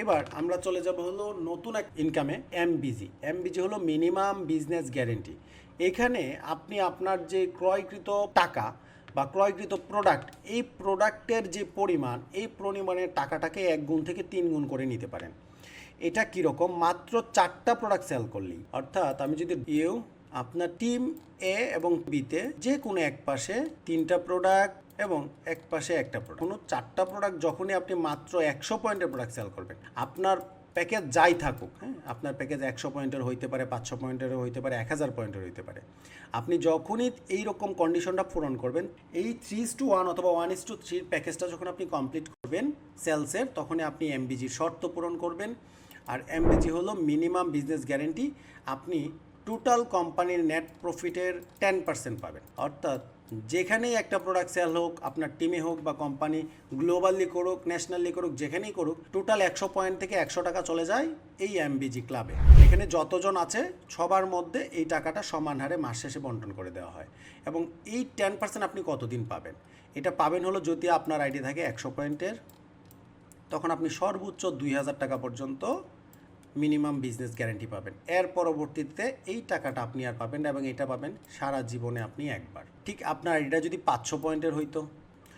এবার আমরা চলে যাব হলো নতুন এক ইনকামে, এমবিজি। এমবিজি হলো মিনিমাম বিজনেস গ্যারেন্টি। এখানে আপনি আপনার যে ক্রয়কৃত টাকা বা ক্রয়কৃত প্রোডাক্ট, এই প্রোডাক্টের যে পরিমাণ, এই পরিমাণের টাকাটাকে 1 গুণ থেকে 3 গুণ করে নিতে পারেন। এটা কীরকম? মাত্র 4টা প্রোডাক্ট সেল করলেই, অর্থাৎ আমি যদি আপনার টিম এ এবং বিতে যে কোনো এক পাশে 3টা প্রোডাক্ট এবং এক পাশে একটা প্রোডাক্ট, কোনো 4টা প্রোডাক্ট যখনই আপনি মাত্র 100 পয়েন্টের প্রোডাক্ট সেল করবেন, আপনার প্যাকেজ যাই থাকুক, হ্যাঁ, আপনার প্যাকেজ 100 পয়েন্টের হইতে পারে, 500 পয়েন্টেরও হইতে পারে, 1000 পয়েন্টের হইতে পারে। আপনি যখনই এই রকম কন্ডিশনটা পূরণ করবেন, এই 3:1 অথবা 1:3 প্যাকেজটা যখন আপনি কমপ্লিট করবেন সেলসের, তখনই আপনি এমবিজির শর্ত পূরণ করবেন। আর এমবিজি হলো মিনিমাম বিজনেস গ্যারেন্টি। আপনি টোটাল কোম্পানির নেট প্রফিটের 10% পাবেন। অর্থাৎ যেখানেই একটা প্রোডাক্ট সেল হোক, আপনার টিমে হোক বা কোম্পানি গ্লোবালি করুক, ন্যাশনালি করুক, যেখানেই করুক, টোটাল 100 পয়েন্ট থেকে 100 টাকা চলে যায় এই এমবিজি ক্লাবে। এখানে যতজন আছে সবার মধ্যে এই টাকাটা সমান হারে মাস শেষে বন্টন করে দেওয়া হয়। এবং এই 10% আপনি কতদিন পাবেন? এটা পাবেন হলো যদি আপনার আইডি থাকে 100 পয়েন্টের, তখন আপনি সর্বোচ্চ 2000 টাকা পর্যন্ত মিনিমাম বিজনেস গ্যারেন্টি পাবেন। এর পরবর্তীতে এই টাকাটা আপনি আর পাবেন না, এবং এটা পাবেন সারা জীবনে আপনি একবার। ঠিক আপনার এটা যদি 500 পয়েন্টের হইতো,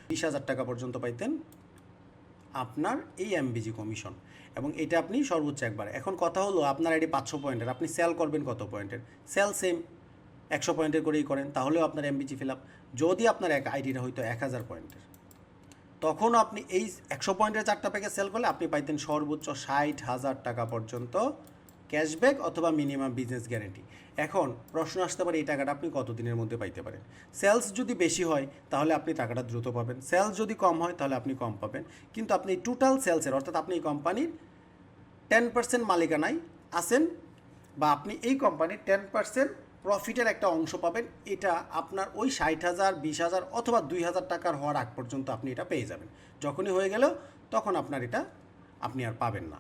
20,000 টাকা পর্যন্ত পাইতেন আপনার এই এমবিজি কমিশন, এবং এটা আপনি সর্বোচ্চ একবার। এখন কথা হলো, আপনার আইডি 500 পয়েন্টের, আপনি সেল করবেন কত পয়েন্টের? সেল সেম 100 পয়েন্টের করেই করেন, তাহলেও আপনার এমবিজি ফিল আপ। যদি আপনার এক আইডিটা হইতো 1000 পয়েন্টের, তখন আপনি এই 100 পয়েন্টের 4টা প্যাকেজ সেল করলে আপনি পাইতেন সর্বোচ্চ 60,000 টাকা পর্যন্ত ক্যাশব্যাক অথবা মিনিমাম বিজনেস গ্যারেন্টি। এখন প্রশ্ন আসতে পারে, এই টাকাটা আপনি কতদিনের মধ্যে পাইতে পারেন? সেলস যদি বেশি হয় তাহলে আপনি টাকাটা দ্রুত পাবেন, সেলস যদি কম হয় তাহলে আপনি কম পাবেন। কিন্তু আপনি টোটাল সেলসের, অর্থাৎ আপনি এই কোম্পানির 10% মালিকানায় আছেন, বা আপনি এই কোম্পানির 10% প্রফিটের একটা অংশ পাবেন। এটা আপনার ওই 60,000, 20,000 অথবা 2,000 টাকার হওয়ার আগ পর্যন্ত আপনি এটা পেয়ে যাবেন। যখনই হয়ে গেল তখন আপনার এটা আপনি আর পাবেন না।